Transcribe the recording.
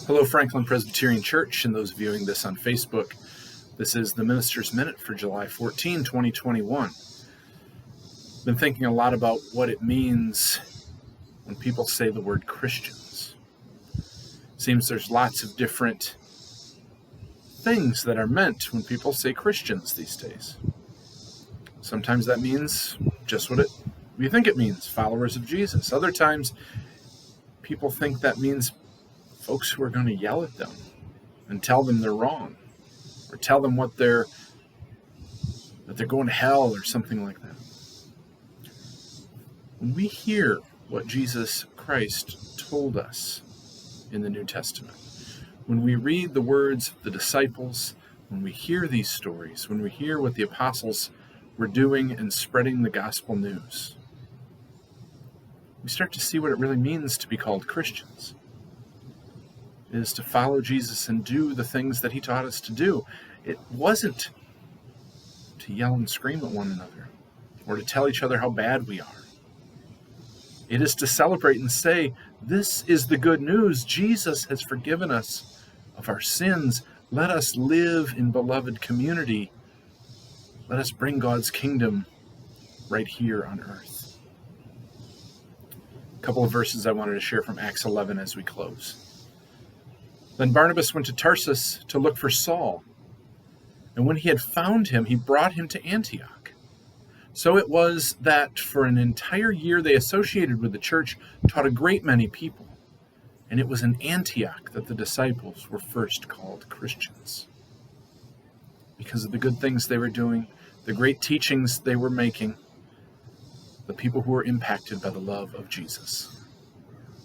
Hello, Franklin Presbyterian Church, and those viewing this on Facebook. This is the Minister's Minute for July 14, 2021. Been thinking a lot about what it means when people say the word Christians. Seems there's lots of different things that are meant when people say Christians these days. Sometimes that means just what we think it means, followers of Jesus. Other times, people think that means folks who are going to yell at them and tell them they're wrong, or tell them that they're going to hell or something like that. When we hear what Jesus Christ told us in the New Testament, when we read the words of the disciples, when we hear these stories, when we hear what the apostles were doing and spreading the gospel news, we start to see what it really means to be called Christians. It is to follow Jesus and do the things that he taught us to do. It wasn't to yell and scream at one another or to tell each other how bad we are. It is to celebrate and say, this is the good news. Jesus has forgiven us of our sins. Let us live in beloved community. Let us bring God's kingdom right here on earth. A couple of verses I wanted to share from Acts 11 as we close. Then Barnabas went to Tarsus to look for Saul, and when he had found him, he brought him to Antioch. So it was that for an entire year they associated with the church, taught a great many people, and it was in Antioch that the disciples were first called Christians. Because of the good things they were doing, the great teachings they were making, the people who were impacted by the love of Jesus.